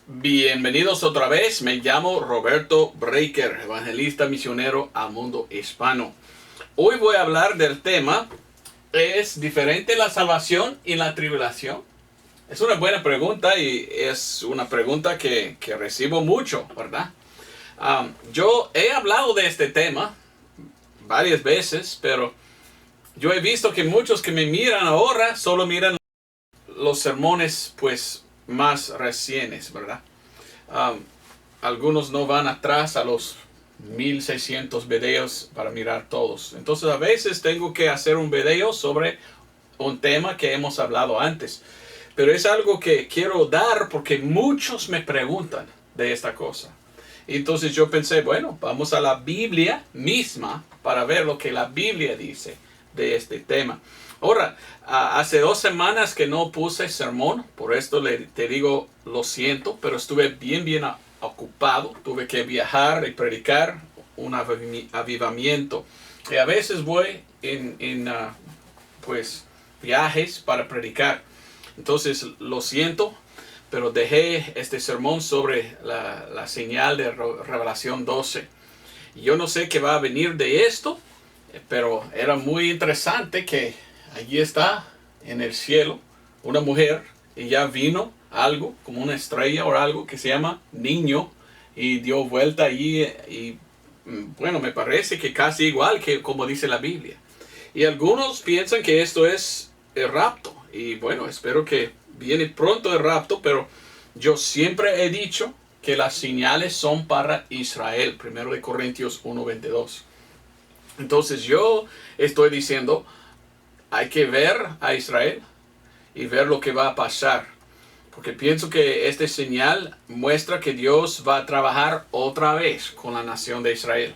Bienvenidos otra vez, me llamo Roberto Breaker, evangelista misionero al mundo hispano. Hoy voy a hablar del tema, ¿es diferente la salvación y la tribulación? Es una buena pregunta y es una pregunta que recibo mucho, ¿verdad? Yo he hablado de este tema varias veces, pero yo he visto que muchos que me miran ahora solo miran los sermones pues más recientes, ¿verdad? Algunos no van atrás a los 1600 videos para mirar todos. Entonces a veces tengo que hacer un video sobre un tema que hemos hablado antes. Pero es algo que quiero dar porque muchos me preguntan de esta cosa. Entonces yo pensé, bueno, vamos a la Biblia misma para ver lo que la Biblia dice de este tema. Ahora, hace 2 semanas que no puse sermón, por esto te digo lo siento, pero estuve bien ocupado. Tuve que viajar y predicar un avivamiento. Y a veces voy en pues viajes para predicar. Entonces lo siento, pero dejé este sermón sobre la señal de Revelación 12. Yo no sé qué va a venir de esto, pero era muy interesante que allí está en el cielo una mujer y ya vino algo como una estrella o algo que se llama niño y dio vuelta allí y bueno, me parece que casi igual que como dice la Biblia. Y algunos piensan que esto es el rapto. Y bueno, espero que viene pronto el rapto, pero yo siempre he dicho que las señales son para Israel. 1 Corintios 1:22. Entonces yo estoy diciendo, hay que ver a Israel y ver lo que va a pasar. Porque pienso que esta señal muestra que Dios va a trabajar otra vez con la nación de Israel.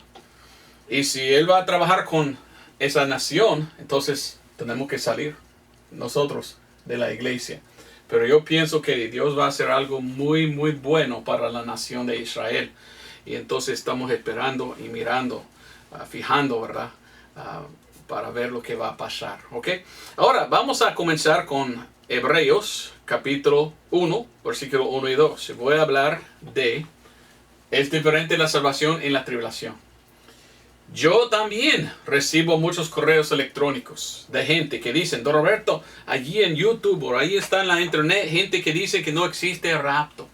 Y si Él va a trabajar con esa nación, entonces tenemos que salir nosotros de la iglesia. Pero yo pienso que Dios va a hacer algo muy bueno para la nación de Israel. Y entonces estamos esperando y mirando, fijando, ¿verdad? Para ver lo que va a pasar. ¿Ok? Ahora vamos a comenzar con Hebreos capítulo 1, versículo 1 y 2. Voy a hablar de, ¿es diferente la salvación en la tribulación? Yo también recibo muchos correos electrónicos de gente que dicen, Don Roberto, allí en YouTube o ahí está en la internet, gente que dice que no existe rapto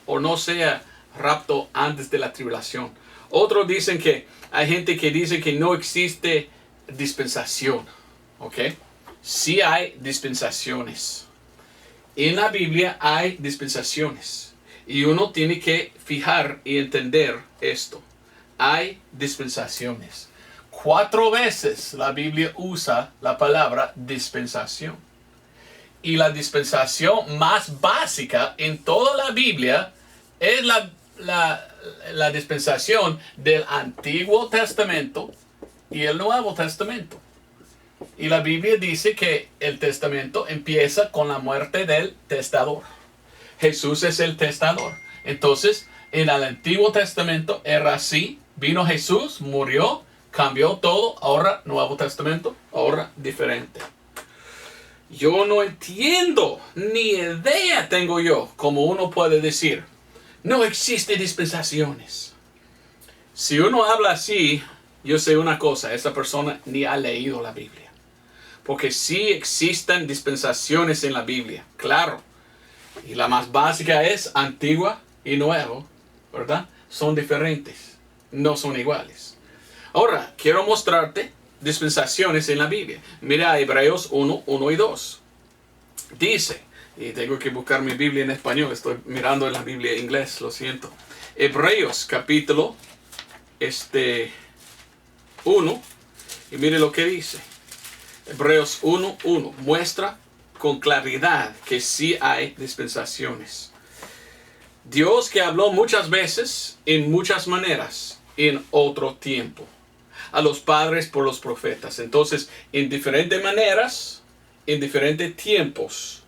o no sea rapto antes de la tribulación. Otros dicen que hay gente que dice que no existe dispensación. ¿Ok? Sí hay dispensaciones. En la Biblia hay dispensaciones. Y uno tiene que fijar y entender esto. Hay dispensaciones. 4 veces la Biblia usa la palabra dispensación. Y la dispensación más básica en toda la Biblia es la dispensación del Antiguo Testamento y el Nuevo Testamento. Y la Biblia dice que el testamento empieza con la muerte del testador. Jesús es el testador. Entonces, en el Antiguo Testamento era así. Vino Jesús, murió, cambió todo. Ahora, Nuevo Testamento, ahora diferente. Yo no entiendo, ni idea tengo yo, como uno puede decir, no existen dispensaciones. Si uno habla así, yo sé una cosa, esa persona ni ha leído la Biblia. Porque sí existen dispensaciones en la Biblia, claro. Y la más básica es antigua y nuevo, ¿verdad? Son diferentes. No son iguales. Ahora, quiero mostrarte dispensaciones en la Biblia. Mira Hebreos 1, 1 y 2. Dice, y tengo que buscar mi Biblia en español, estoy mirando en la Biblia en inglés, lo siento. Hebreos capítulo 1, y mire lo que dice. Hebreos 1, 1 muestra con claridad que sí hay dispensaciones. Dios que habló muchas veces, en muchas maneras, en otro tiempo, a los padres por los profetas. Entonces, en diferentes maneras, en diferentes tiempos,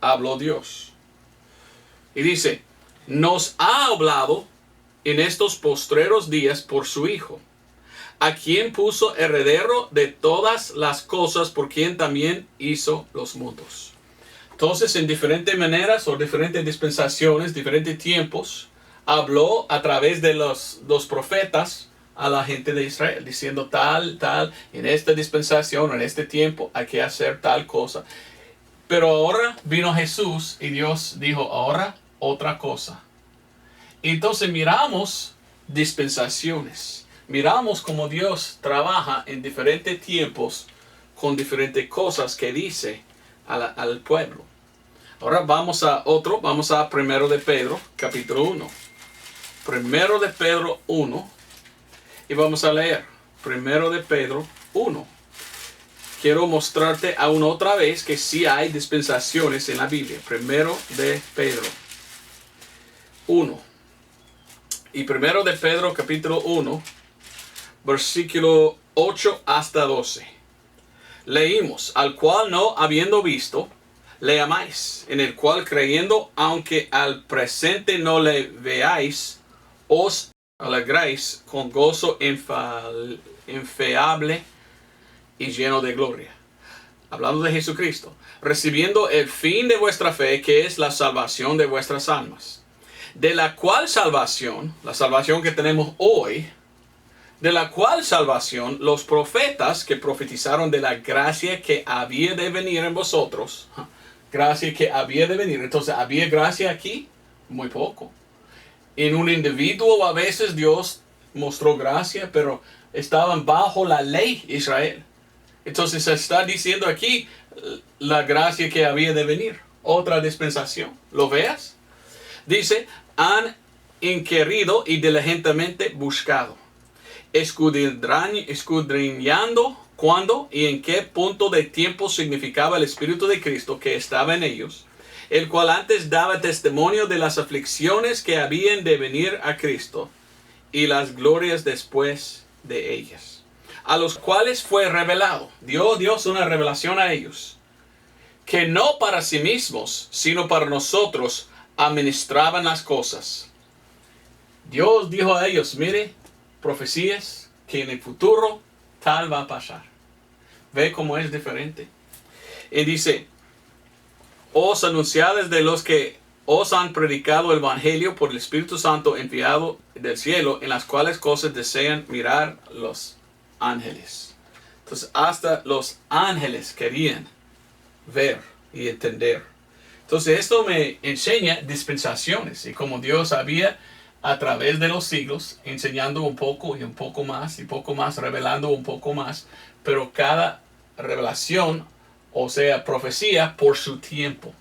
habló Dios. Y dice, nos ha hablado en estos postreros días por su Hijo, a quien puso heredero de todas las cosas, por quien también hizo los mundos. Entonces, en diferentes maneras o diferentes dispensaciones, diferentes tiempos, habló a través de los profetas a la gente de Israel, diciendo tal, en esta dispensación, en este tiempo, hay que hacer tal cosa. Pero ahora vino Jesús y Dios dijo, ahora otra cosa. Entonces miramos dispensaciones. Miramos cómo Dios trabaja en diferentes tiempos con diferentes cosas que dice al pueblo. Ahora vamos a 1 de Pedro, capítulo 1. 1 de Pedro 1. Y vamos a leer 1 de Pedro 1. Quiero mostrarte aún otra vez que sí hay dispensaciones en la Biblia. 1 de Pedro 1. Y 1 de Pedro capítulo 1, versículo 8 hasta 12. Leímos, al cual no habiendo visto, le amáis, en el cual creyendo, aunque al presente no le veáis, os alegráis con gozo infeable y lleno de gloria. Hablando de Jesucristo, recibiendo el fin de vuestra fe, que es la salvación de vuestras almas. De la cual salvación, la salvación que tenemos hoy, de la cual salvación los profetas que profetizaron de la gracia que había de venir en vosotros, gracia que había de venir. Entonces, ¿había gracia aquí? Muy poco. En un individuo a veces Dios mostró gracia, pero estaban bajo la ley Israel. Entonces se está diciendo aquí la gracia que había de venir. Otra dispensación. ¿Lo veas? Dice, han inquirido y diligentemente buscado, escudriñando cuándo y en qué punto de tiempo significaba el Espíritu de Cristo que estaba en ellos, el cual antes daba testimonio de las aflicciones que habían de venir a Cristo y las glorias después de ellas, a los cuales fue revelado. Dio Dios una revelación a ellos, que no para sí mismos, sino para nosotros administraban las cosas. Dios dijo a ellos, mire, profecías que en el futuro tal va a pasar. Ve cómo es diferente. Y dice, os anunciades de los que os han predicado el Evangelio por el Espíritu Santo enviado del cielo, en las cuales cosas desean mirar los ángeles. Entonces hasta los ángeles querían ver y entender. Entonces esto me enseña dispensaciones y como Dios había a través de los siglos enseñando un poco y un poco más y poco más, revelando un poco más, pero cada revelación, o sea, profecía por su tiempo,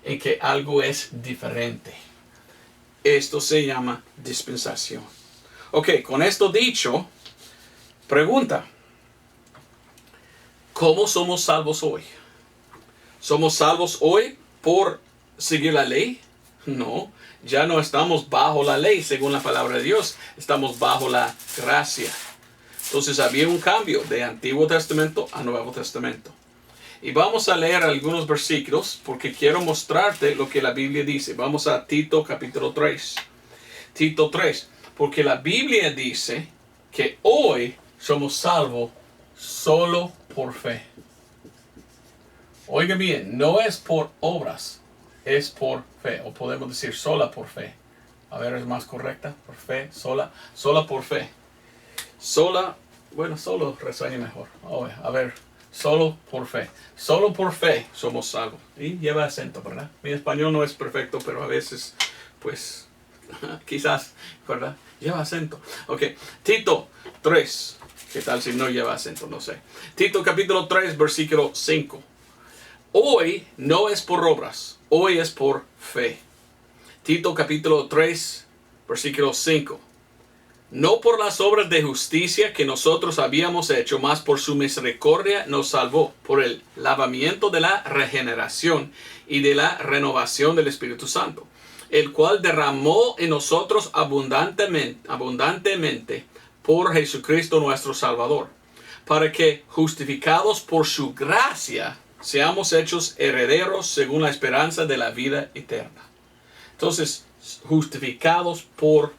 en que algo es diferente. Esto se llama dispensación. Ok, con esto dicho, pregunta, ¿cómo somos salvos hoy? ¿Somos salvos hoy por seguir la ley? No, ya no estamos bajo la ley según la palabra de Dios, estamos bajo la gracia. Entonces había un cambio de Antiguo Testamento a Nuevo Testamento. Y vamos a leer algunos versículos porque quiero mostrarte lo que la Biblia dice. Vamos a Tito capítulo 3. Tito 3. Porque la Biblia dice que hoy somos salvos solo por fe. Oiga bien, no es por obras, es por fe. O podemos decir sola por fe. A ver, ¿es más correcta? Por fe, sola por fe. Sola, bueno, solo resuena mejor. A ver, solo por fe. Solo por fe somos salvos. Y lleva acento, ¿verdad? Mi español no es perfecto, pero a veces, pues, quizás, ¿verdad? Lleva acento. Ok, Tito 3. ¿Qué tal si no lleva acento? No sé. Tito capítulo 3, versículo 5. Hoy no es por obras, hoy es por fe. Tito capítulo 3, versículo 5. No por las obras de justicia que nosotros habíamos hecho, mas por su misericordia nos salvó, por el lavamiento de la regeneración y de la renovación del Espíritu Santo, el cual derramó en nosotros abundantemente por Jesucristo nuestro Salvador, para que, justificados por su gracia, seamos hechos herederos según la esperanza de la vida eterna. Entonces, justificados por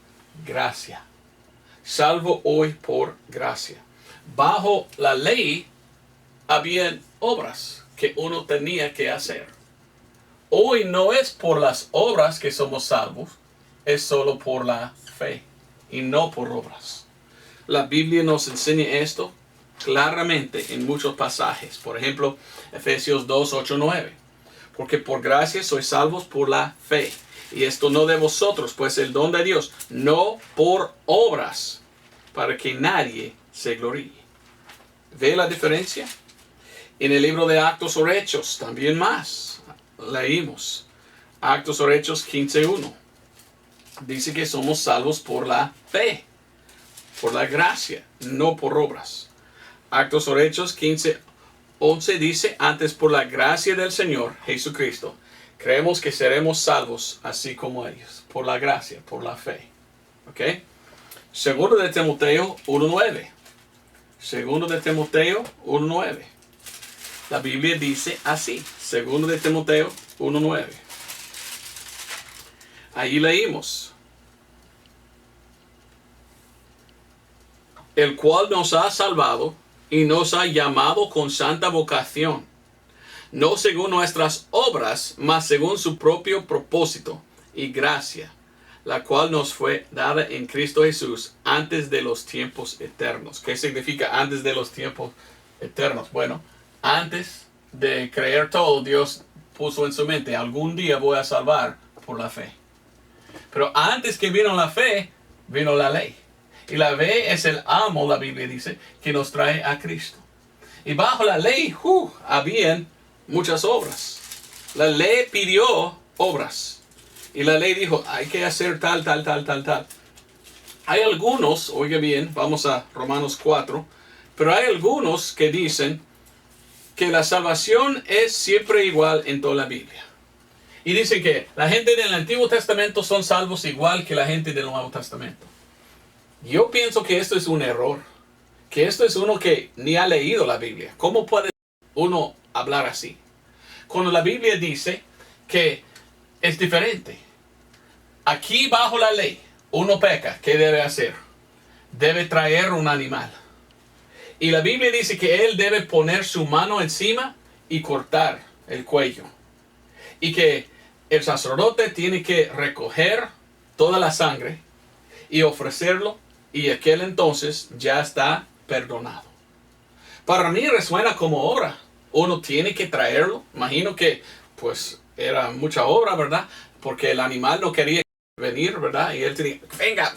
gracia. Salvo hoy por gracia. Bajo la ley había obras que uno tenía que hacer. hoy no es por las obras que somos salvos, es solo por la fe y no por obras. La Biblia nos enseña esto claramente en muchos pasajes. Por ejemplo, Efesios 2, 8, 9. Porque por gracia sois salvos por la fe. Y esto no de vosotros, pues el don de Dios, no por obras, para que nadie se gloríe. ¿Ve la diferencia? En el libro de Actos o Hechos, también más, leímos. Actos o Hechos 15:1. Dice que somos salvos por la fe, por la gracia, no por obras. Actos o Hechos 15:11 dice, antes por la gracia del Señor Jesucristo, creemos que seremos salvos así como ellos, por la gracia, por la fe. ¿Ok? Segundo de Timoteo 1:9. Segundo de Timoteo 1:9. La Biblia dice así. Segundo de Timoteo 1:9. Ahí leímos. El cual nos ha salvado y nos ha llamado con santa vocación, no según nuestras obras, mas según su propio propósito y gracia, la cual nos fue dada en Cristo Jesús antes de los tiempos eternos. ¿Qué significa antes de los tiempos eternos? Bueno, antes de creer todo, Dios puso en su mente, algún día voy a salvar por la fe. Pero antes que vino la fe, vino la ley. Y la ley es el amo, la Biblia dice, que nos trae a Cristo. Y bajo la ley, habían muchas obras. La ley pidió obras. Y la ley dijo, hay que hacer tal. Hay algunos, oiga bien, vamos a Romanos 4, pero hay algunos que dicen que la salvación es siempre igual en toda la Biblia. Y dicen que la gente del Antiguo Testamento son salvos igual que la gente del Nuevo Testamento. Yo pienso que esto es un error. Que esto es uno que ni ha leído la Biblia. ¿Cómo puede uno hablar así? Cuando la Biblia dice que es diferente. Aquí bajo la ley, uno peca. ¿Qué debe hacer? Debe traer un animal. Y la Biblia dice que él debe poner su mano encima y cortar el cuello. Y que el sacerdote tiene que recoger toda la sangre y ofrecerlo. Y aquel entonces ya está perdonado. Para mí resuena como obra. Uno tiene que traerlo. Imagino que pues era mucha obra, ¿verdad? Porque el animal no quería venir, ¿verdad? Y él tenía, venga,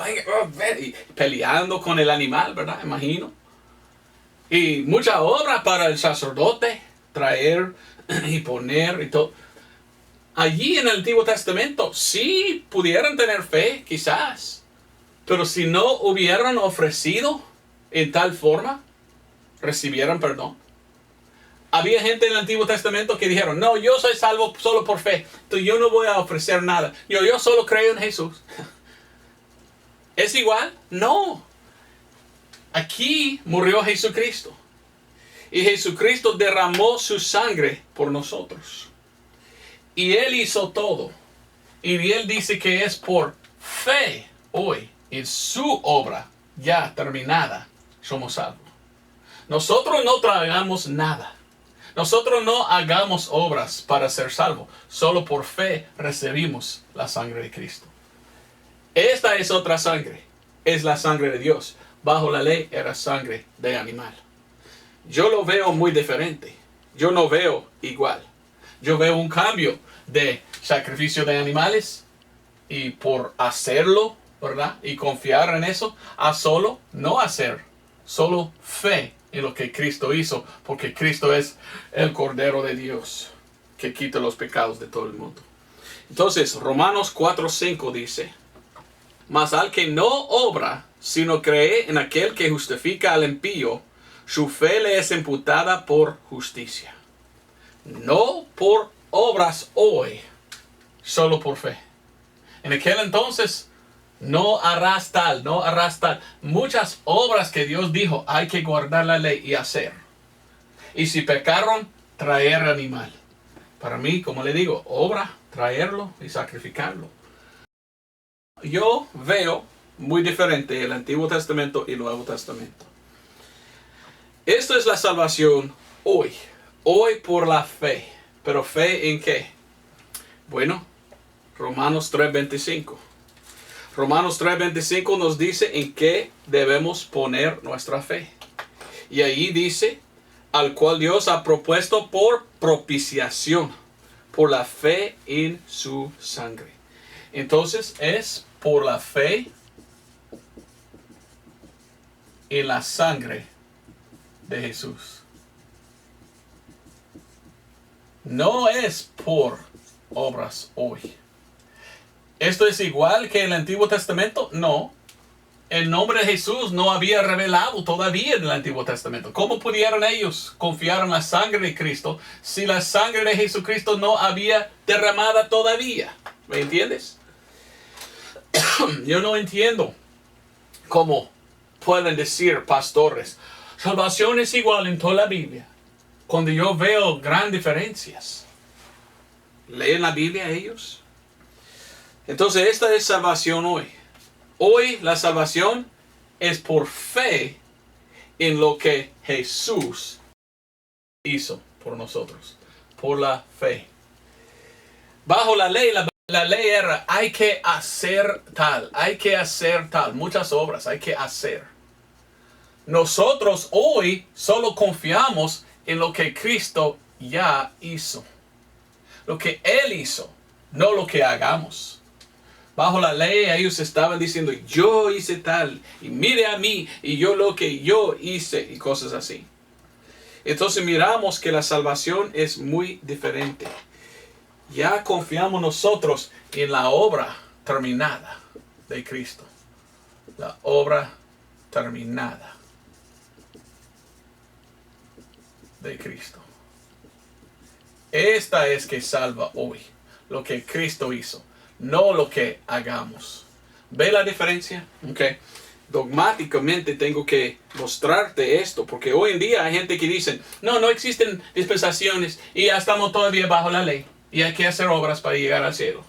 ven. Y peleando con el animal, ¿verdad? Imagino. Y mucha obra para el sacerdote. Traer y poner y todo. Allí en el Antiguo Testamento sí pudieran tener fe, quizás. Pero si no hubieran ofrecido en tal forma, recibieran perdón. Había gente en el Antiguo Testamento que dijeron, no, yo soy salvo solo por fe. Entonces yo no voy a ofrecer nada. Yo solo creo en Jesús. ¿Es igual? No. Aquí murió Jesucristo. Y Jesucristo derramó su sangre por nosotros. Y Él hizo todo. Y Él dice que es por fe hoy. En su obra ya terminada, somos salvos. Nosotros no tragamos nada. Nosotros no hagamos obras para ser salvos. Solo por fe recibimos la sangre de Cristo. Esta es otra sangre. Es la sangre de Dios. Bajo la ley era sangre de animal. Yo lo veo muy diferente. Yo no veo igual. Yo veo un cambio de sacrificio de animales y por hacerlo, ¿verdad? Y confiar en eso, a solo no hacer, solo fe en lo que Cristo hizo, porque Cristo es el Cordero de Dios que quita los pecados de todo el mundo. Entonces, Romanos 4:5 dice, mas al que no obra, sino cree en aquel que justifica al impío, su fe le es imputada por justicia. No por obras hoy, solo por fe. En aquel entonces, no harás tal. Muchas obras que Dios dijo, hay que guardar la ley y hacer. Y si pecaron, traer animal. Para mí, como le digo, obra, traerlo y sacrificarlo. Yo veo muy diferente el Antiguo Testamento y el Nuevo Testamento. Esto es la salvación hoy. Hoy por la fe. ¿Pero fe en qué? Bueno, Romanos 3:25. Romanos 3:25 nos dice en qué debemos poner nuestra fe. Y ahí dice, al cual Dios ha propuesto por propiciación, por la fe en su sangre. Entonces es por la fe en la sangre de Jesús. No es por obras hoy. ¿Esto es igual que en el Antiguo Testamento? No. El nombre de Jesús no había revelado todavía en el Antiguo Testamento. ¿Cómo pudieron ellos confiar en la sangre de Cristo si la sangre de Jesucristo no había derramada todavía? ¿Me entiendes? Yo no entiendo cómo pueden decir pastores, salvación es igual en toda la Biblia, cuando yo veo grandes diferencias. ¿Leen la Biblia ellos? Entonces esta es salvación hoy. Hoy la salvación es por fe en lo que Jesús hizo por nosotros. Por la fe. Bajo la ley, la ley era hay que hacer tal, muchas obras hay que hacer. Nosotros hoy solo confiamos en lo que Cristo ya hizo. Lo que Él hizo, no lo que hagamos. Bajo la ley ellos estaban diciendo, yo hice tal, y mire a mí, y yo lo que yo hice, y cosas así. Entonces miramos que la salvación es muy diferente. Ya confiamos nosotros en la obra terminada de Cristo. La obra terminada de Cristo. Esta es que salva hoy, lo que Cristo hizo. No lo que hagamos. ¿Ve la diferencia? Okay. Dogmáticamente tengo que mostrarte esto, porque hoy en día hay gente que dice, no existen dispensaciones y ya estamos todavía bajo la ley y hay que hacer obras para llegar al cielo.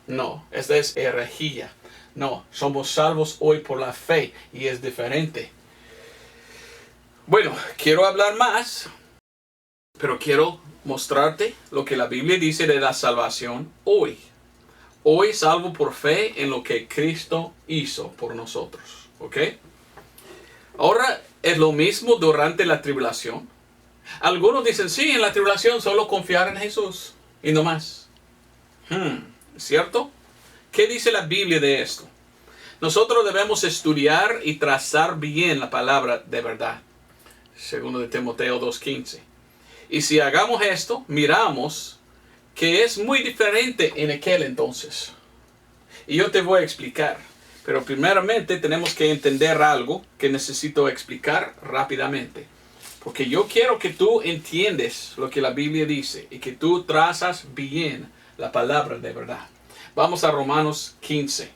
No, esta es herejía. No, somos salvos hoy por la fe y es diferente. Bueno, quiero hablar más, pero quiero mostrarte lo que la Biblia dice de la salvación hoy. Hoy salvo por fe en lo que Cristo hizo por nosotros. ¿Ok? Ahora es lo mismo durante la tribulación. Algunos dicen, sí, en la tribulación solo confiar en Jesús y no más. ¿Cierto? ¿Qué dice la Biblia de esto? Nosotros debemos estudiar y trazar bien la palabra de verdad. Segundo de Timoteo 2:15. Y si hagamos esto, miramos que es muy diferente en aquel entonces. Y yo te voy a explicar. Pero primeramente tenemos que entender algo que necesito explicar rápidamente. Porque yo quiero que tú entiendas lo que la Biblia dice y que tú trazas bien la palabra de verdad. Vamos a Romanos 15.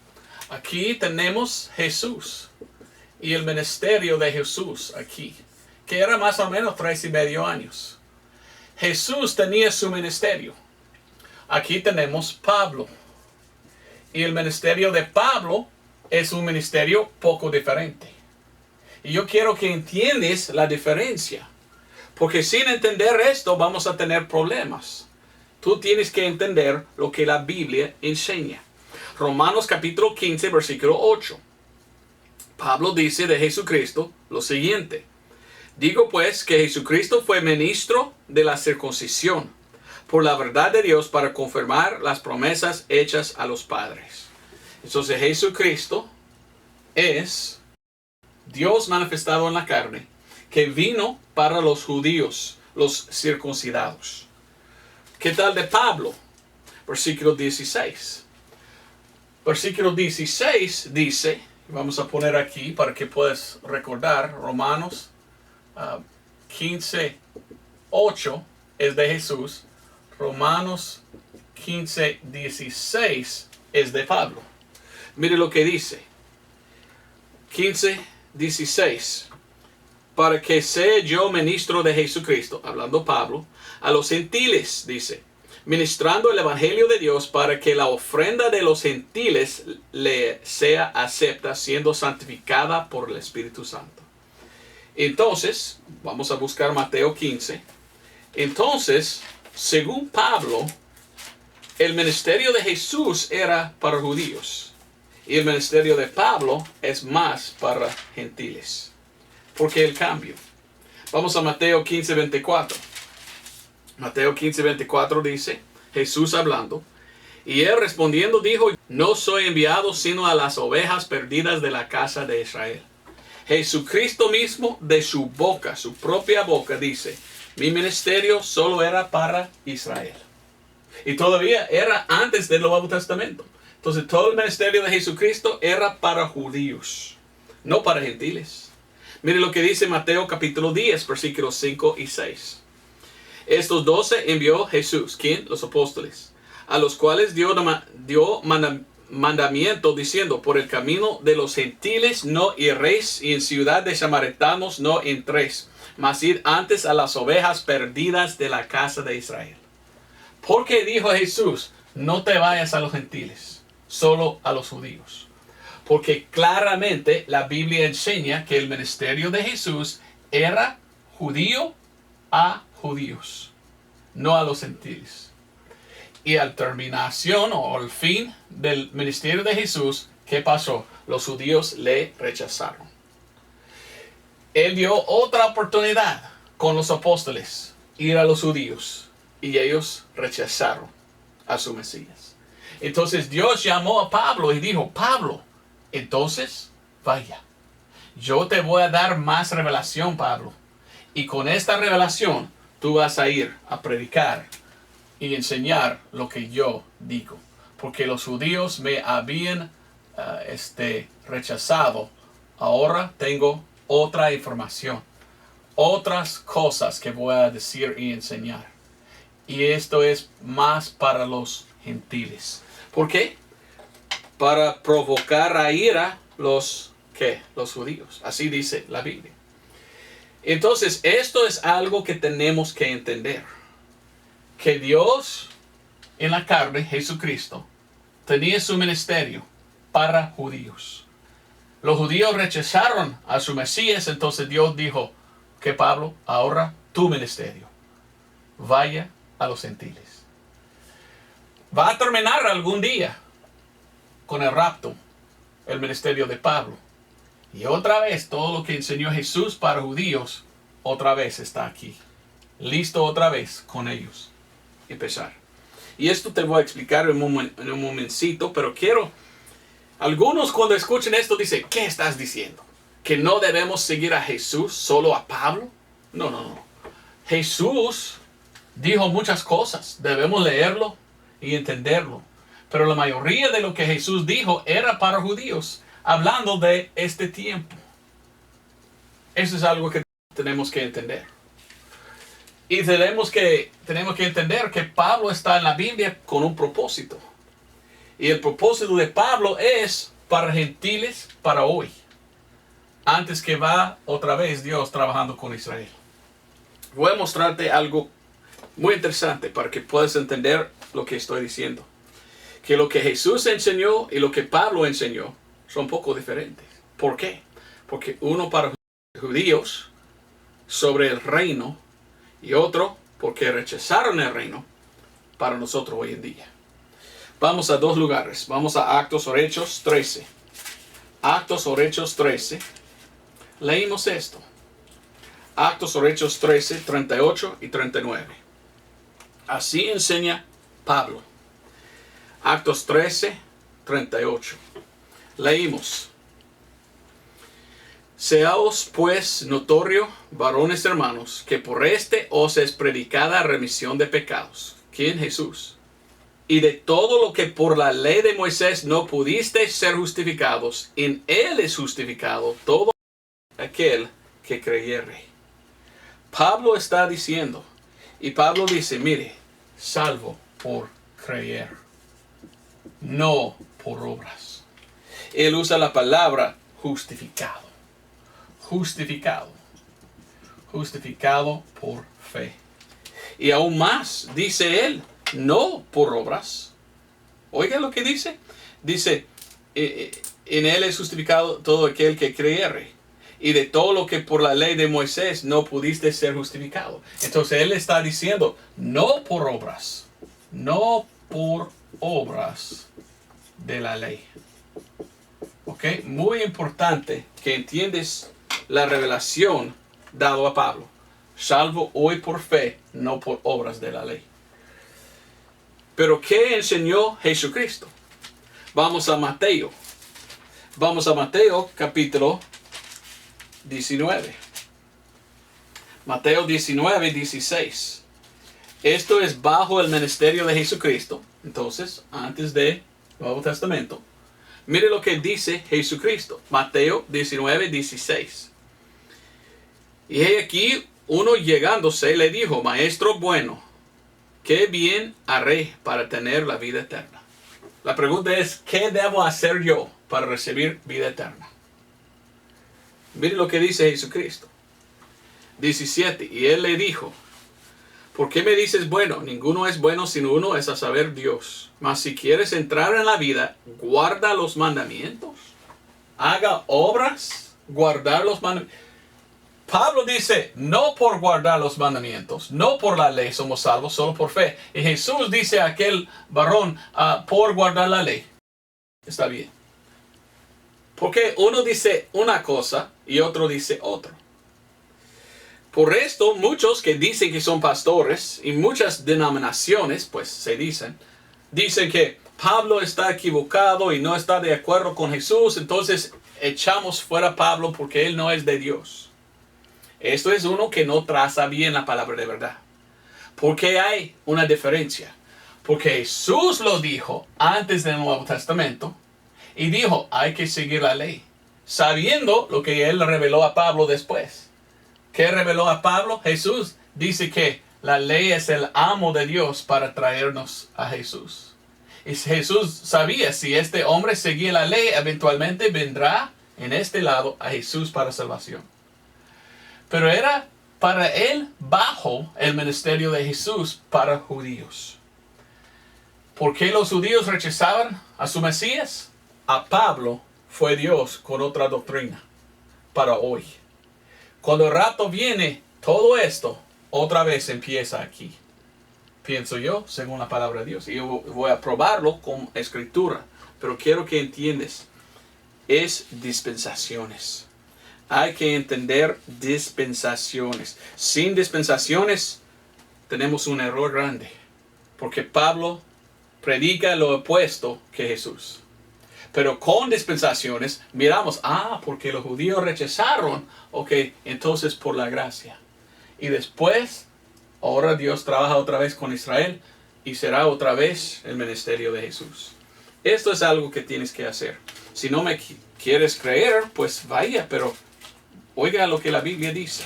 Aquí tenemos Jesús y el ministerio de Jesús aquí, que era más o menos 3.5 años. Jesús tenía su ministerio. Aquí tenemos Pablo. Y el ministerio de Pablo es un ministerio poco diferente. Y yo quiero que entiendas la diferencia. Porque sin entender esto vamos a tener problemas. Tú tienes que entender lo que la Biblia enseña. Romanos capítulo 15, versículo 8. Pablo dice de Jesucristo lo siguiente. Digo pues que Jesucristo fue ministro de la circuncisión por la verdad de Dios para confirmar las promesas hechas a los padres. Entonces Jesucristo es Dios manifestado en la carne, que vino para los judíos, los circuncidados. ¿Qué tal de Pablo? Versículo 16. Versículo 16 dice, vamos a poner aquí para que puedas recordar, Romanos 15, 8 es de Jesús. Romanos 15, 16 es de Pablo. Mire lo que dice. 15, 16. Para que sea yo ministro de Jesucristo, hablando Pablo, a los gentiles, dice, ministrando el evangelio de Dios para que la ofrenda de los gentiles le sea acepta, siendo santificada por el Espíritu Santo. Entonces, vamos a buscar Mateo 15. Entonces, según Pablo, el ministerio de Jesús era para judíos. Y el ministerio de Pablo es más para gentiles. ¿Por qué el cambio? Vamos a Mateo 15:24. Mateo 15:24 dice, Jesús hablando, y él respondiendo dijo, no soy enviado sino a las ovejas perdidas de la casa de Israel. Jesucristo mismo de su boca, su propia boca, dice, mi ministerio solo era para Israel. Y todavía era antes del Nuevo Testamento. Entonces todo el ministerio de Jesucristo era para judíos, no para gentiles. Mire lo que dice Mateo capítulo 10, versículos 5 y 6. Estos 12 envió Jesús, ¿quién? Los apóstoles, a los cuales dio mandamiento diciendo, por el camino de los gentiles no iréis, y en ciudad de samaritanos no entréis, mas id antes a las ovejas perdidas de la casa de Israel. ¿Por qué dijo Jesús, no te vayas a los gentiles, solo a los judíos? Porque claramente la Biblia enseña que el ministerio de Jesús era judío a judíos, no a los gentiles. Y al terminación o al fin del ministerio de Jesús, ¿qué pasó? Los judíos le rechazaron. Él dio otra oportunidad con los apóstoles, ir a los judíos, y ellos rechazaron a su Mesías. Entonces Dios llamó a Pablo y dijo, Pablo, entonces vaya. Yo te voy a dar más revelación, Pablo. Y con esta revelación, tú vas a ir a predicar y enseñar lo que yo digo. Porque los judíos me habían rechazado. Ahora tengo otra información. Otras cosas que voy a decir y enseñar. Y esto es más para los gentiles. ¿Por qué? Para provocar a ira los judíos. Así dice la Biblia. Entonces, esto es algo que tenemos que entender. Que Dios en la carne, Jesucristo, tenía su ministerio para judíos. Los judíos rechazaron a su Mesías, entonces Dios dijo que Pablo, ahora tu ministerio, vaya a los gentiles. Va a terminar algún día con el rapto, el ministerio de Pablo. Y otra vez, todo lo que enseñó Jesús para judíos, otra vez está aquí. Listo otra vez con ellos. Empezar. Y esto te voy a explicar en un momentito, pero algunos cuando escuchen esto dicen, ¿qué estás diciendo? ¿Que no debemos seguir a Jesús, solo a Pablo? No. Jesús dijo muchas cosas. Debemos leerlo y entenderlo. Pero la mayoría de lo que Jesús dijo era para judíos, hablando de este tiempo. Eso es algo que tenemos que entender. Y tenemos que entender que Pablo está en la Biblia con un propósito. Y el propósito de Pablo es para gentiles, para hoy. Antes que va otra vez Dios trabajando con Israel. Voy a mostrarte algo muy interesante para que puedas entender lo que estoy diciendo. Que lo que Jesús enseñó y lo que Pablo enseñó son un poco diferentes. ¿Por qué? Porque uno para judíos sobre el reino y otro porque rechazaron el reino para nosotros hoy en día. Vamos a dos lugares. Vamos a Actos o Hechos 13. Actos o Hechos 13. Leímos esto. Actos o Hechos 13, 38 y 39. Así enseña Pablo. Actos 13, 38. Leímos. Seaos pues notorio, varones hermanos, que por este os es predicada remisión de pecados. ¿Quién? Jesús. Y de todo lo que por la ley de Moisés no pudisteis ser justificados, en él es justificado todo aquel que creyere. Pablo está diciendo, y Pablo dice, mire, salvo por creer, no por obras. Él usa la palabra justificado. Justificado. Justificado por fe. Y aún más, dice él, no por obras. Oiga lo que dice. Dice, en él es justificado todo aquel que creyere. Y de todo lo que por la ley de Moisés no pudiste ser justificado. Entonces él está diciendo, no por obras. No por obras de la ley. ¿Ok? Muy importante que entiendes la revelación dado a Pablo. Salvo hoy por fe, no por obras de la ley. Pero ¿qué enseñó Jesucristo? Vamos a Mateo. Vamos a Mateo capítulo 19. Mateo 19, 16. Esto es bajo el ministerio de Jesucristo. Entonces, antes del Nuevo Testamento. Mire lo que dice Jesucristo. Mateo 19, 16. Y he aquí uno llegándose le dijo: Maestro bueno, ¿qué bien haré para tener la vida eterna? La pregunta es, ¿qué debo hacer yo para recibir vida eterna? Mire lo que dice Jesucristo. 17. Y él le dijo: ¿por qué me dices bueno? Ninguno es bueno sino uno, es a saber, Dios. Mas si quieres entrar en la vida, guarda los mandamientos. Haga obras, guardar los mandamientos. Pablo dice, no por guardar los mandamientos, no por la ley somos salvos, solo por fe. Y Jesús dice a aquel varón, por guardar la ley. Está bien. Porque uno dice una cosa y otro dice otra. Por esto, muchos que dicen que son pastores y muchas denominaciones, pues se dicen que Pablo está equivocado y no está de acuerdo con Jesús, entonces echamos fuera a Pablo porque él no es de Dios. Esto es uno que no traza bien la palabra de verdad. Porque hay una diferencia. Porque Jesús lo dijo antes del Nuevo Testamento y dijo, hay que seguir la ley, sabiendo lo que él reveló a Pablo después. ¿Qué reveló a Pablo? Jesús dice que la ley es el amo de Dios para traernos a Jesús. Y Jesús sabía, si este hombre seguía la ley, eventualmente vendrá en este lado a Jesús para salvación. Pero era para él bajo el ministerio de Jesús para judíos. ¿Por qué los judíos rechazaban a su Mesías? A Pablo fue Dios con otra doctrina para hoy. Cuando el rapto viene, todo esto otra vez empieza aquí. Pienso yo, según la palabra de Dios. Y yo voy a probarlo con escritura. Pero quiero que entiendas. Es dispensaciones. Hay que entender dispensaciones. Sin dispensaciones, tenemos un error grande. Porque Pablo predica lo opuesto que Jesús. Pero con dispensaciones, miramos, porque los judíos rechazaron, ok, entonces por la gracia. Y después, ahora Dios trabaja otra vez con Israel y será otra vez el ministerio de Jesús. Esto es algo que tienes que hacer. Si no me quieres creer, pues vaya, pero oiga lo que la Biblia dice.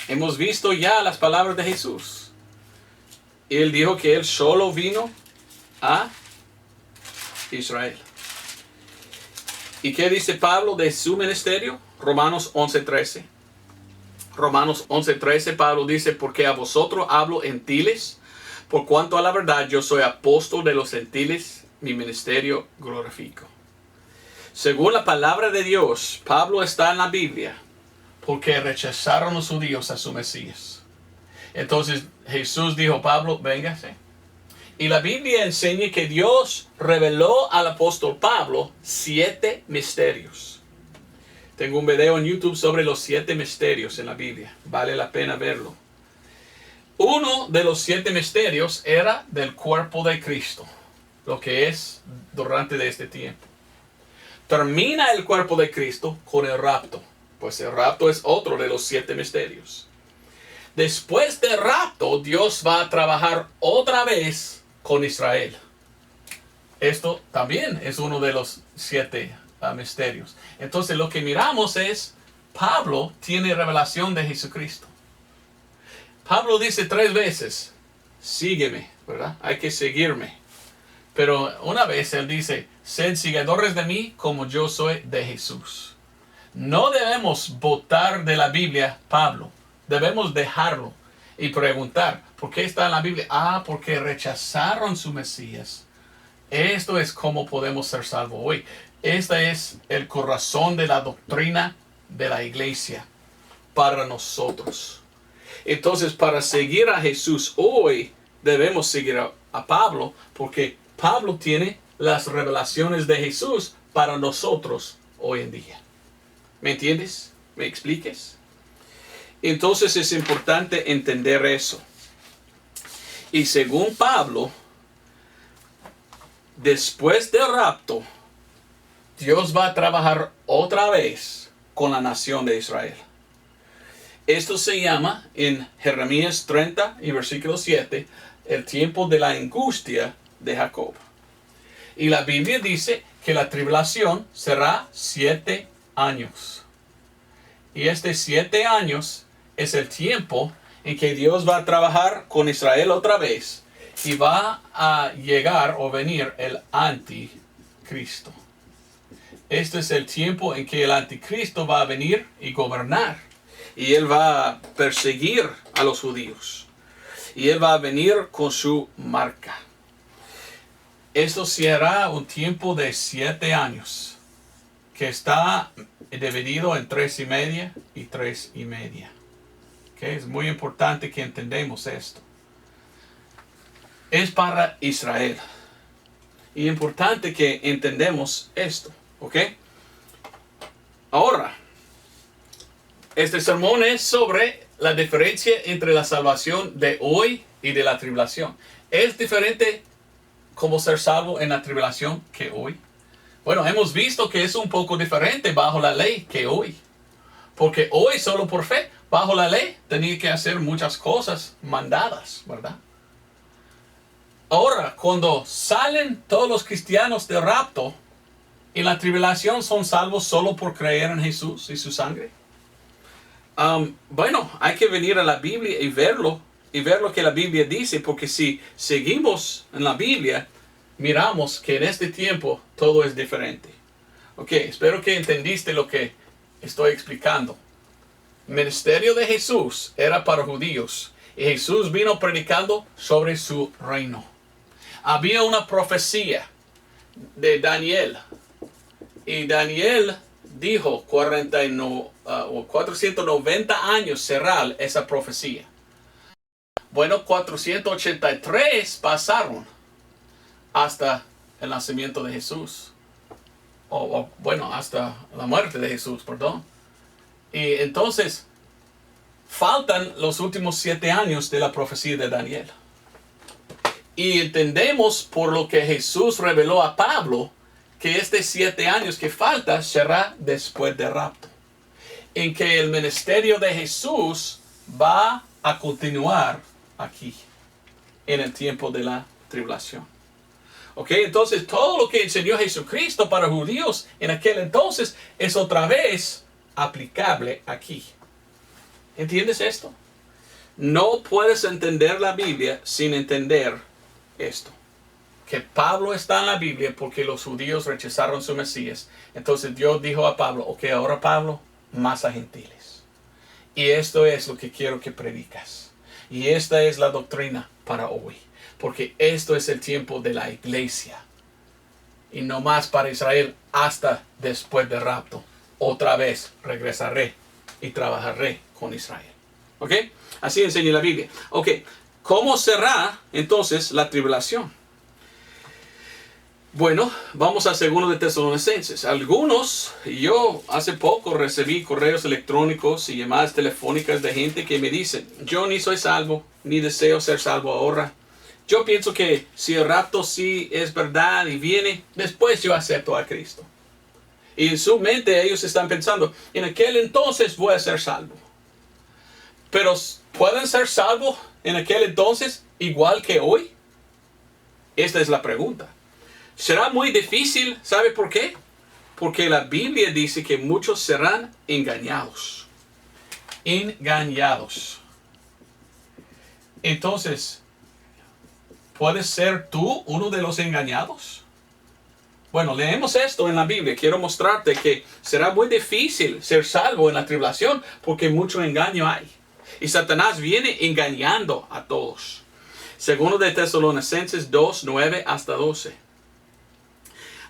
Hemos visto ya las palabras de Jesús. Él dijo que él solo vino a Israel. ¿Y qué dice Pablo de su ministerio? Romanos 11:13. Romanos 11:13, Pablo dice, porque a vosotros hablo gentiles, por cuanto a la verdad yo soy apóstol de los gentiles, mi ministerio glorifico. Según la palabra de Dios, Pablo está en la Biblia, porque rechazaron los judíos a su Mesías. Entonces Jesús dijo, Pablo, véngase. Y la Biblia enseña que Dios reveló al apóstol Pablo 7 misterios. Tengo un video en YouTube sobre los 7 misterios en la Biblia. Vale la pena verlo. Uno de los 7 misterios era del cuerpo de Cristo. Lo que es durante este tiempo. Termina el cuerpo de Cristo con el rapto. Pues el rapto es otro de los 7 misterios. Después del rapto, Dios va a trabajar otra vez con Israel. Esto también es uno de los 7 misterios. Entonces lo que miramos es, Pablo tiene revelación de Jesucristo. Pablo dice 3 veces, sígueme, ¿verdad? Hay que seguirme. Pero una vez él dice, sed seguidores de mí como yo soy de Jesús. No debemos botar de la Biblia Pablo. Debemos dejarlo y preguntar, ¿por qué está en la Biblia? Porque rechazaron su Mesías. Esto es cómo podemos ser salvos hoy. Este es el corazón de la doctrina de la iglesia para nosotros. Entonces, para seguir a Jesús hoy, debemos seguir a Pablo, porque Pablo tiene las revelaciones de Jesús para nosotros hoy en día. ¿Me entiendes? ¿Me expliques? Entonces es importante entender eso. Y según Pablo, después del rapto, Dios va a trabajar otra vez con la nación de Israel. Esto se llama en Jeremías 30 y versículo 7, el tiempo de la angustia de Jacob. Y la Biblia dice que la tribulación será 7 años. Y 7 años es el tiempo en que Dios va a trabajar con Israel otra vez y va a llegar o venir el anticristo. Este es el tiempo en que el anticristo va a venir y gobernar. Y él va a perseguir a los judíos. Y él va a venir con su marca. Esto será un tiempo de 7 años. Que está dividido en 3,5 y 3,5. ¿Okay? Es muy importante que entendamos esto. Es para Israel. Y es importante que entendamos esto. ¿Ok? Ahora, este sermón es sobre la diferencia entre la salvación de hoy y de la tribulación. ¿Es diferente cómo ser salvo en la tribulación que hoy? Bueno, hemos visto que es un poco diferente bajo la ley que hoy. Porque hoy solo por fe, bajo la ley, tenía que hacer muchas cosas mandadas, ¿verdad? Ahora, cuando salen todos los cristianos del rapto, en la tribulación son salvos solo por creer en Jesús y su sangre. Bueno, hay que venir a la Biblia y ver lo que la Biblia dice, porque si seguimos en la Biblia, miramos que en este tiempo todo es diferente. Ok, espero que entendiste lo que estoy explicando. El ministerio de Jesús era para judíos y Jesús vino predicando sobre su reino. Había una profecía de Daniel y Daniel dijo 490 años cerrar esa profecía. Bueno, 483 pasaron hasta el nacimiento de Jesús. Bueno, hasta la muerte de Jesús, perdón. Y entonces, faltan los últimos 7 años de la profecía de Daniel. Y entendemos por lo que Jesús reveló a Pablo, que 7 años que falta será después del rapto. En que el ministerio de Jesús va a continuar aquí, en el tiempo de la tribulación. Ok, entonces todo lo que enseñó Jesucristo para judíos en aquel entonces es otra vez aplicable aquí. ¿Entiendes esto? No puedes entender la Biblia sin entender esto. Que Pablo está en la Biblia porque los judíos rechazaron su Mesías. Entonces Dios dijo a Pablo, ok, ahora Pablo, más a gentiles. Y esto es lo que quiero que predicas. Y esta es la doctrina para hoy. Porque esto es el tiempo de la iglesia. Y no más para Israel hasta después del rapto. Otra vez regresaré y trabajaré con Israel. ¿Ok? Así enseña la Biblia. Ok, ¿cómo será entonces la tribulación? Bueno, vamos a 2 de Tesalonicenses. Yo hace poco recibí correos electrónicos y llamadas telefónicas de gente que me dicen, yo ni soy salvo, ni deseo ser salvo ahora. Yo pienso que si el rapto sí es verdad y viene, después yo acepto a Cristo. Y en su mente ellos están pensando, en aquel entonces voy a ser salvo. Pero ¿pueden ser salvos en aquel entonces igual que hoy? Esta es la pregunta. Será muy difícil, ¿sabe por qué? Porque la Biblia dice que muchos serán engañados. Engañados. Entonces, ¿puedes ser tú uno de los engañados? Bueno, leemos esto en la Biblia. Quiero mostrarte que será muy difícil ser salvo en la tribulación porque mucho engaño hay. Y Satanás viene engañando a todos. 2 de Tesalonicenses 2, 9 hasta 12.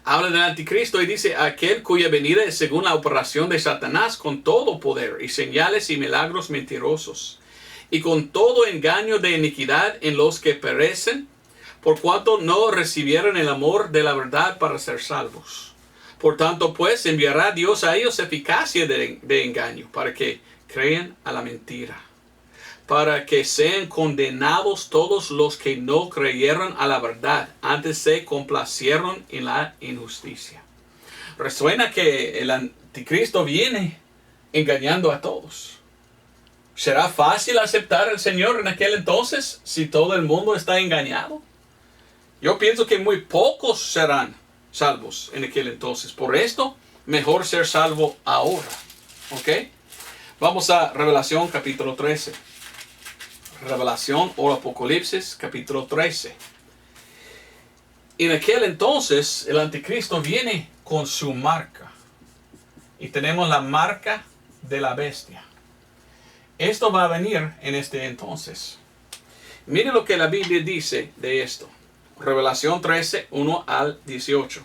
Habla del anticristo y dice, aquel cuya venida es según la operación de Satanás con todo poder y señales y milagros mentirosos, y con todo engaño de iniquidad en los que perecen, por cuanto no recibieron el amor de la verdad para ser salvos. Por tanto, pues, enviará Dios a ellos eficacia de engaño, para que crean a la mentira, para que sean condenados todos los que no creyeron a la verdad, antes se complacieron en la injusticia. Resuena que el anticristo viene engañando a todos. ¿Será fácil aceptar al Señor en aquel entonces si todo el mundo está engañado? Yo pienso que muy pocos serán salvos en aquel entonces. Por esto, mejor ser salvo ahora. ¿Ok? Vamos a Revelación capítulo 13. Revelación o Apocalipsis capítulo 13. En aquel entonces, el anticristo viene con su marca. Y tenemos la marca de la bestia. Esto va a venir en este entonces. Mire lo que la Biblia dice de esto. Revelación 13, 1 al 18.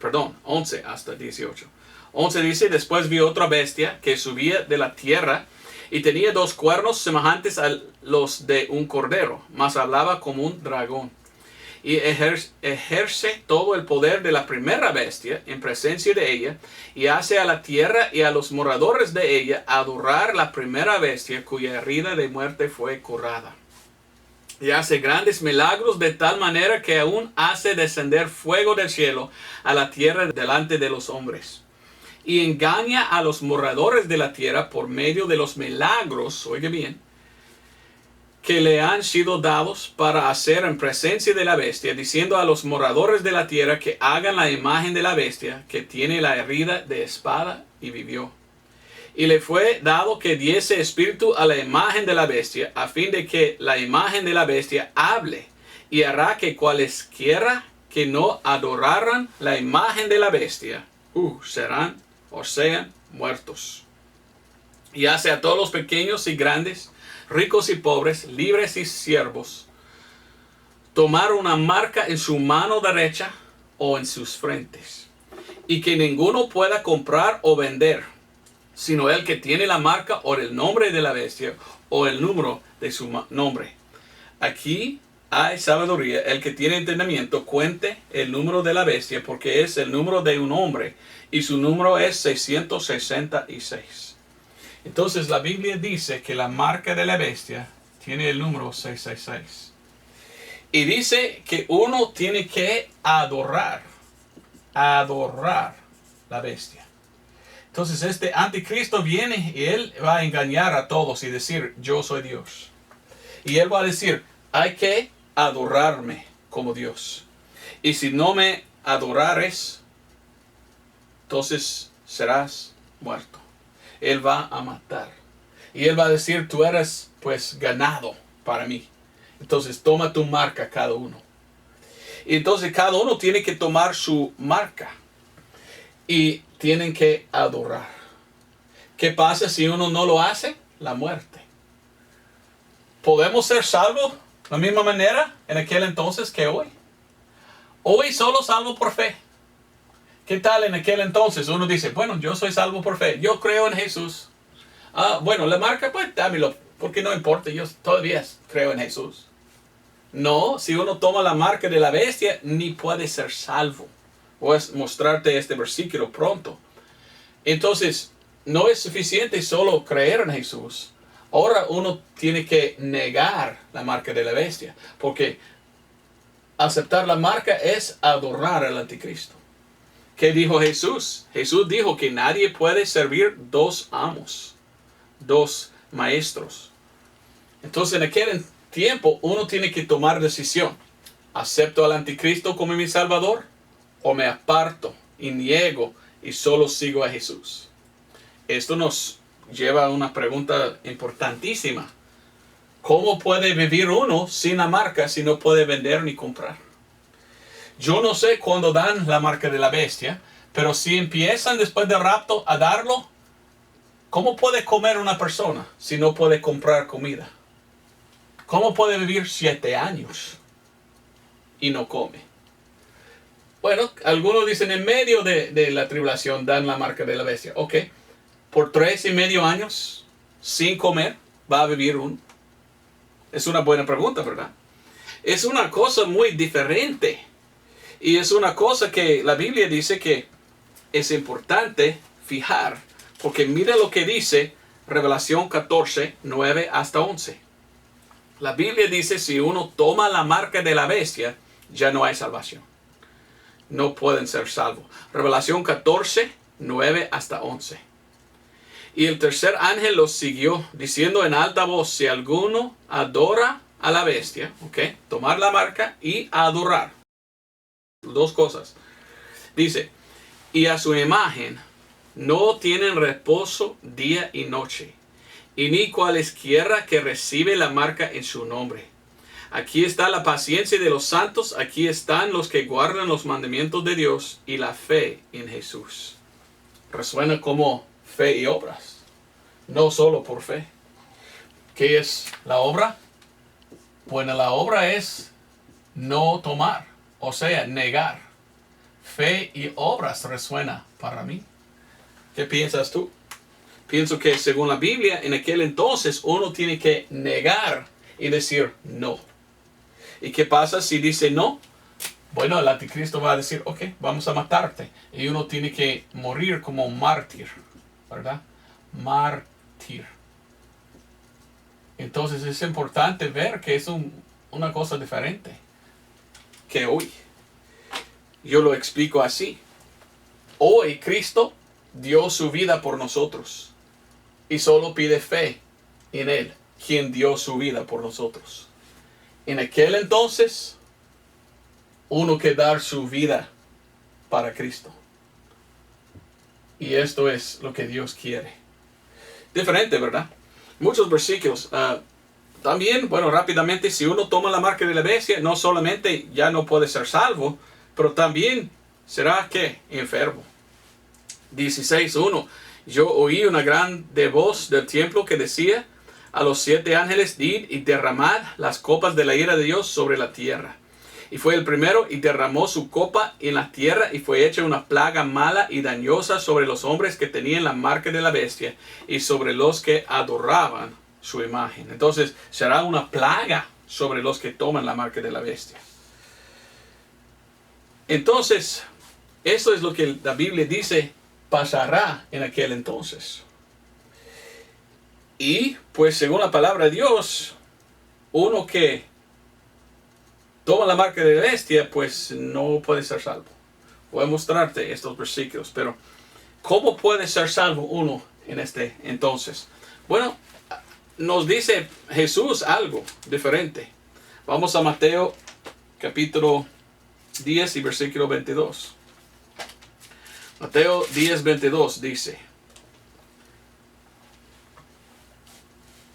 Perdón, 11 hasta 18. 11 dice, después vi otra bestia que subía de la tierra y tenía dos cuernos semejantes a los de un cordero, mas hablaba como un dragón. Y ejerce todo el poder de la primera bestia en presencia de ella, y hace a la tierra y a los moradores de ella adorar la primera bestia cuya herida de muerte fue curada. Y hace grandes milagros de tal manera que aún hace descender fuego del cielo a la tierra delante de los hombres. Y engaña a los moradores de la tierra por medio de los milagros, oiga bien, que le han sido dados para hacer en presencia de la bestia, diciendo a los moradores de la tierra que hagan la imagen de la bestia, que tiene la herida de espada y vivió. Y le fue dado que diese espíritu a la imagen de la bestia, a fin de que la imagen de la bestia hable, y hará que cualesquiera que no adoraran la imagen de la bestia, serán o sean muertos. Y hace a todos los pequeños y grandes, ricos y pobres, libres y siervos, tomar una marca en su mano derecha o en sus frentes, y que ninguno pueda comprar o vender, sino el que tiene la marca o el nombre de la bestia o el número de su nombre. Aquí hay sabiduría. El que tiene entendimiento cuente el número de la bestia, porque es el número de un hombre, y su número es 666. Entonces la Biblia dice que la marca de la bestia tiene el número 666. Y dice que uno tiene que adorar la bestia. Entonces este anticristo viene y él va a engañar a todos y decir, yo soy Dios. Y él va a decir, hay que adorarme como Dios. Y si no me adorares, entonces serás muerto. Él va a matar. Y él va a decir, tú eres pues ganado para mí. Entonces toma tu marca cada uno. Y entonces cada uno tiene que tomar su marca. Y tienen que adorar. ¿Qué pasa si uno no lo hace? La muerte. ¿Podemos ser salvos de la misma manera en aquel entonces que hoy? Hoy solo salvo por fe. ¿Qué tal en aquel entonces? Uno dice, bueno, yo soy salvo por fe. Yo creo en Jesús. Bueno, la marca, pues dámelo. Porque no importa, yo todavía creo en Jesús. No, si uno toma la marca de la bestia, ni puede ser salvo. Voy a mostrarte este versículo pronto. Entonces, no es suficiente solo creer en Jesús. Ahora uno tiene que negar la marca de la bestia. Porque aceptar la marca es adorar al anticristo. ¿Qué dijo Jesús? Jesús dijo que nadie puede servir dos amos, dos maestros. Entonces en aquel tiempo uno tiene que tomar decisión. ¿Acepto al anticristo como mi salvador? ¿O me aparto y niego y solo sigo a Jesús? Esto nos lleva a una pregunta importantísima. ¿Cómo puede vivir uno sin la marca si no puede vender ni comprar? Yo no sé cuándo dan la marca de la bestia, pero si empiezan después del rapto a darlo, ¿cómo puede comer una persona si no puede comprar comida? ¿Cómo puede vivir 7 años y no come? Bueno, algunos dicen en medio de la tribulación dan la marca de la bestia. Ok, por 3.5 años sin comer va a vivir uno. Es una buena pregunta, ¿verdad? es una cosa muy diferente. Y es una cosa que la Biblia dice que es importante fijar. Porque mira lo que dice Revelación 14, 9 hasta 11. La Biblia dice, si uno toma la marca de la bestia, ya no hay salvación. No pueden ser salvos. Revelación 14, 9 hasta 11. Y el tercer ángel los siguió, diciendo en alta voz, si alguno adora a la bestia, tomar la marca y adorar. Dos cosas. Dice, y a su imagen no tienen reposo día y noche, y ni cualesquiera que recibe la marca en su nombre. Aquí está la paciencia de los santos, aquí están los que guardan los mandamientos de Dios y la fe en Jesús. Resuena como fe y obras, no solo por fe. ¿Qué es la obra? Bueno, la obra es no tomar, o sea, negar. Fe y obras resuena para mí. ¿Qué piensas tú? Pienso que según la Biblia, en aquel entonces uno tiene que negar y decir no. ¿Y qué pasa si dice no? Bueno, el anticristo va a decir, ok, vamos a matarte. Y uno tiene que morir como mártir, ¿verdad? Mártir. Entonces es importante ver que es una cosa diferente que hoy. Yo lo explico así. Hoy Cristo dio su vida por nosotros. Y solo pide fe en Él, quien dio su vida por nosotros. En aquel entonces, uno que dar su vida para Cristo. Y esto es lo que Dios quiere. Diferente, ¿verdad? Muchos versículos. También, bueno, rápidamente, si uno toma la marca de la bestia, no solamente ya no puede ser salvo, pero también será, ¿qué? Enfermo. 16:1. Yo oí una grande voz del templo que decía a los 7 ángeles, id y derramad las copas de la ira de Dios sobre la tierra. Y fue el primero y derramó su copa en la tierra y fue hecha una plaga mala y dañosa sobre los hombres que tenían la marca de la bestia y sobre los que adoraban su imagen. Entonces será una plaga sobre los que toman la marca de la bestia. Entonces, esto es lo que la Biblia dice pasará en aquel entonces. Y pues según la palabra de Dios, uno que toma la marca de la bestia, pues no puede ser salvo. Voy a mostrarte estos versículos, pero ¿cómo puede ser salvo uno en este entonces? Bueno, nos dice Jesús algo diferente. Vamos a Mateo capítulo 10 y versículo 22. Mateo 10:22 dice,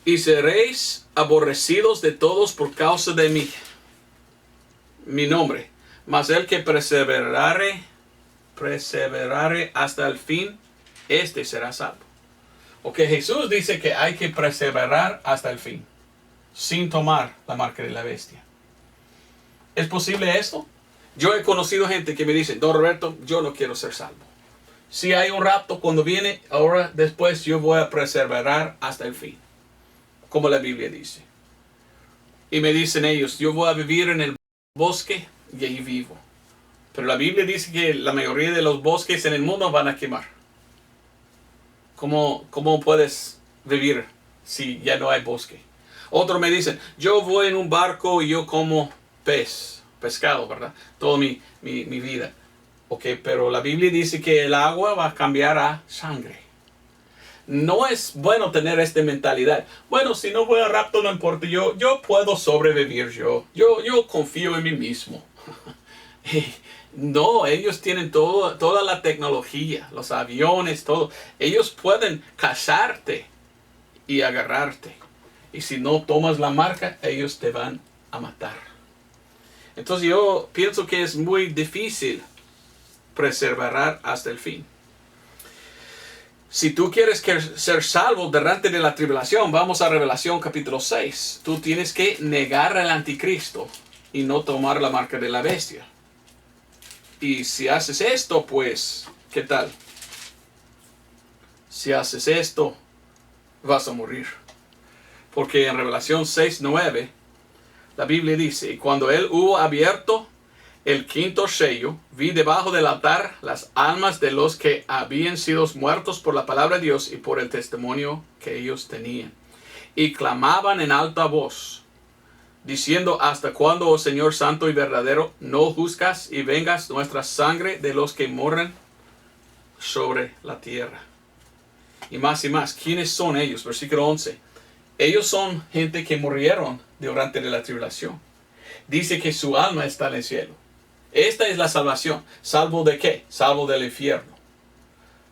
y seréis aborrecidos de todos por causa de mi nombre, mas el que perseverare hasta el fin, este será salvo. Ok, Jesús dice que hay que perseverar hasta el fin, sin tomar la marca de la bestia. ¿Es posible esto? Yo he conocido gente que me dice, don Roberto, yo no quiero ser salvo. Si hay un rapto cuando viene, ahora después yo voy a perseverar hasta el fin, como la Biblia dice. Y me dicen ellos, yo voy a vivir en el bosque y ahí vivo. Pero la Biblia dice que la mayoría de los bosques en el mundo van a quemar. ¿Cómo puedes vivir si ya no hay bosque? Otros me dicen, yo voy en un barco y yo como pescado, ¿verdad? Toda mi vida. Ok, pero la Biblia dice que el agua va a cambiar a sangre. No es bueno tener esta mentalidad. Bueno, si no voy a rapto, no importa. Yo puedo sobrevivir. Yo confío en mí mismo. No, ellos tienen toda la tecnología, los aviones, todo. Ellos pueden cazarte y agarrarte. Y si no tomas la marca, ellos te van a matar. Entonces yo pienso que es muy difícil perseverar hasta el fin. Si tú quieres ser salvo delante de la tribulación, vamos a Revelación capítulo 6. Tú tienes que negar al anticristo y no tomar la marca de la bestia. Y si haces esto, pues, ¿qué tal? Si haces esto, vas a morir. Porque en Revelación 6:9 la Biblia dice, y cuando él hubo abierto el quinto sello, vi debajo del altar las almas de los que habían sido muertos por la palabra de Dios y por el testimonio que ellos tenían. Y clamaban en alta voz, diciendo, ¿hasta cuándo, oh Señor santo y verdadero, no juzgas y vengas nuestra sangre de los que moran sobre la tierra? Y más, ¿quiénes son ellos? Versículo 11. Ellos son gente que murieron durante la tribulación. Dice que su alma está en el cielo. Esta es la salvación. ¿Salvo de qué? Salvo del infierno.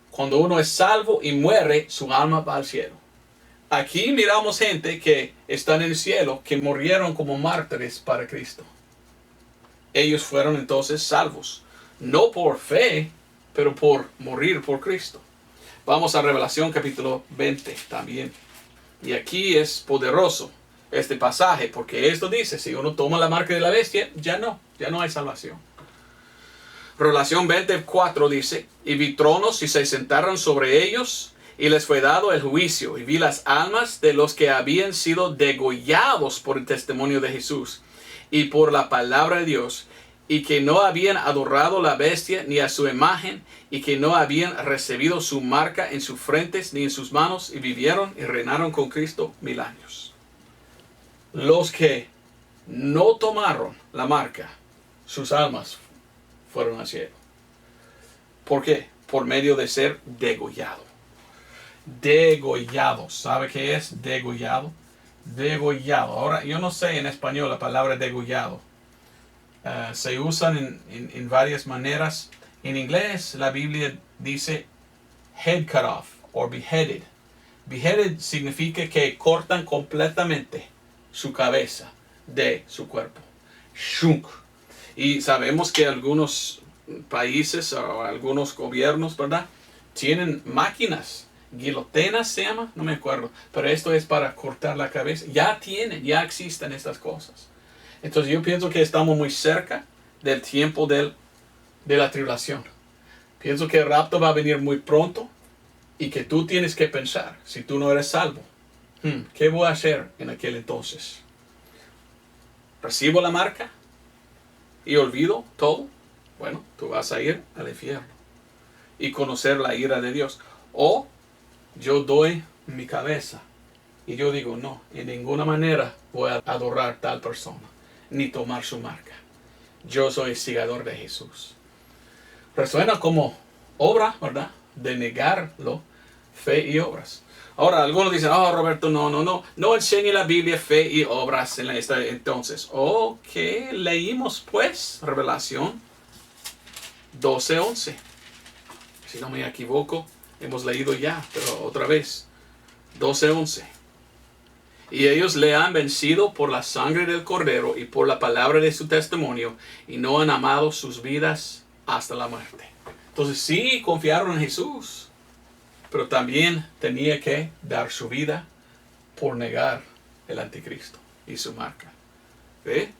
Cuando uno es salvo y muere, su alma va al cielo. Aquí miramos gente que está en el cielo, que murieron como mártires para Cristo. Ellos fueron entonces salvos. No por fe, pero por morir por Cristo. Vamos a Revelación capítulo 20 también. Y aquí es poderoso este pasaje, porque esto dice, si uno toma la marca de la bestia, ya no hay salvación. Revelación 24 dice, y vi tronos y se sentaron sobre ellos, y les fue dado el juicio, y vi las almas de los que habían sido degollados por el testimonio de Jesús, y por la palabra de Dios, y que no habían adorado la bestia ni a su imagen, y que no habían recibido su marca en sus frentes ni en sus manos, y vivieron y reinaron con Cristo 1000 años. Los que no tomaron la marca, sus almas fueron al cielo. ¿Por qué? Por medio de ser degollado. Degollado. ¿Sabe qué es degollado? Degollado. Ahora, yo no sé en español la palabra degollado. Se usan en varias maneras. En inglés, la Biblia dice head cut off o beheaded. Beheaded significa que cortan completamente su cabeza de su cuerpo. Shunk. Y sabemos que algunos países o algunos gobiernos, ¿verdad?, tienen máquinas. Guillotinas se llama, no me acuerdo. Pero esto es para cortar la cabeza. Ya existen estas cosas. Entonces yo pienso que estamos muy cerca del tiempo de la tribulación. Pienso que el rapto va a venir muy pronto y que tú tienes que pensar, si tú no eres salvo, ¿qué voy a hacer en aquel entonces? ¿Recibo la marca y olvido todo? Bueno, tú vas a ir al infierno y conocer la ira de Dios. O yo doy mi cabeza y yo digo, no, en ninguna manera voy a adorar tal persona ni tomar su marca. Yo soy seguidor de Jesús. Resuena como obra, ¿verdad?, de negarlo, fe y obras. Ahora, algunos dicen, Roberto, no enseñe la Biblia fe y obras en esta entonces. ¿Qué leímos pues? Revelación 12:11. Si no me equivoco, hemos leído ya, pero otra vez. 12:11. Y ellos le han vencido por la sangre del Cordero y por la palabra de su testimonio, y no han amado sus vidas hasta la muerte. Entonces sí confiaron en Jesús, pero también tenía que dar su vida por negar el anticristo y su marca. ¿Ve?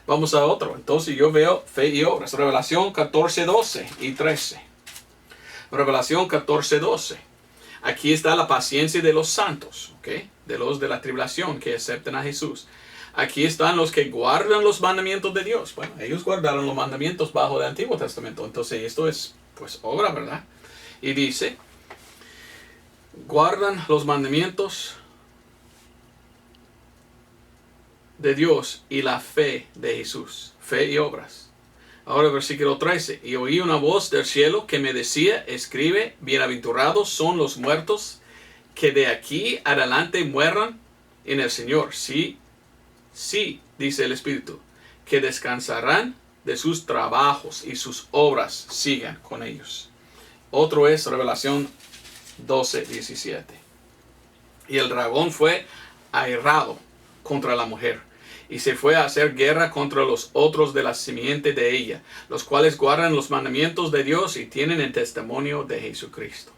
Vamos a otro. Entonces yo veo fe y obras. Revelación 14:12 y 13. Revelación 14:12. Aquí está la paciencia de los santos, ¿ok?, de los de la tribulación que aceptan a Jesús. Aquí están los que guardan los mandamientos de Dios. Bueno, ellos guardaron los mandamientos bajo el Antiguo Testamento. Entonces esto es pues obra, ¿verdad? Y dice, guardan los mandamientos de Dios y la fe de Jesús. Fe y obras. Ahora versículo 13. Y oí una voz del cielo que me decía, escribe, bienaventurados son los muertos que de aquí adelante mueran en el Señor. Sí, dice el Espíritu, que descansarán de sus trabajos y sus obras sigan con ellos. Otro es Revelación 12:17. Y el dragón fue airado contra la mujer, y se fue a hacer guerra contra los otros de la simiente de ella, los cuales guardan los mandamientos de Dios y tienen el testimonio de Jesucristo.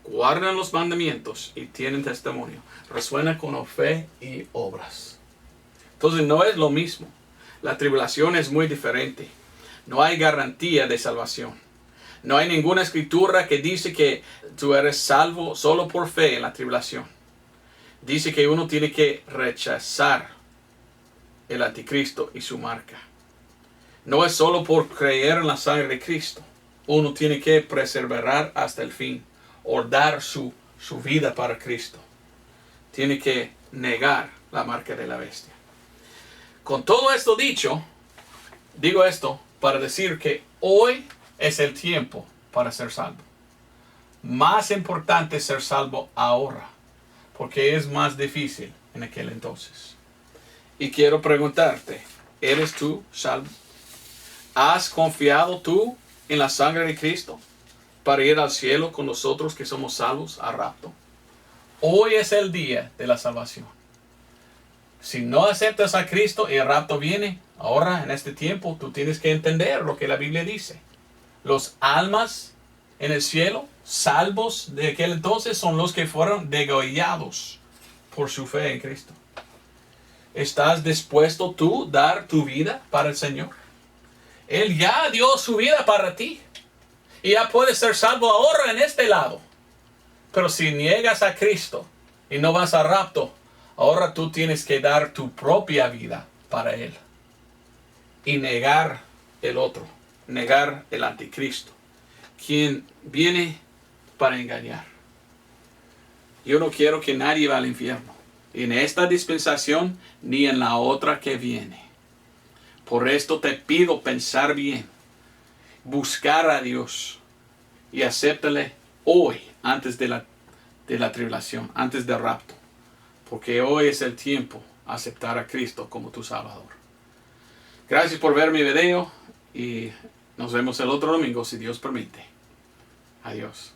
Guardan los mandamientos y tienen testimonio. Resuena con fe y obras. Entonces no es lo mismo. La tribulación es muy diferente. No hay garantía de salvación. No hay ninguna escritura que dice que tú eres salvo solo por fe en la tribulación. Dice que uno tiene que rechazar el anticristo y su marca. No es solo por creer en la sangre de Cristo. Uno tiene que perseverar hasta el fin, o dar su vida para Cristo. Tiene que negar la marca de la bestia. Con todo esto dicho, digo esto para decir que hoy es el tiempo para ser salvo. Más importante ser salvo ahora, porque es más difícil en aquel entonces. Y quiero preguntarte, ¿eres tú salvo? ¿Has confiado tú en la sangre de Cristo para ir al cielo con nosotros que somos salvos a rapto? Hoy es el día de la salvación. Si no aceptas a Cristo y el rapto viene, ahora en este tiempo tú tienes que entender lo que la Biblia dice. Los almas en el cielo, salvos de aquel entonces, son los que fueron degollados por su fe en Cristo. ¿Estás dispuesto tú a dar tu vida para el Señor? Él ya dio su vida para ti. Y ya puedes ser salvo ahora en este lado. Pero si niegas a Cristo y no vas a rapto, ahora tú tienes que dar tu propia vida para Él. Y negar el otro. Negar el anticristo. Quien viene para engañar. Yo no quiero que nadie vaya al infierno. Ni en esta dispensación, ni en la otra que viene. Por esto te pido pensar bien. Buscar a Dios. Y acéptale hoy, antes de la tribulación, antes del rapto. Porque hoy es el tiempo de aceptar a Cristo como tu Salvador. Gracias por ver mi video y nos vemos el otro domingo si Dios permite. Adiós.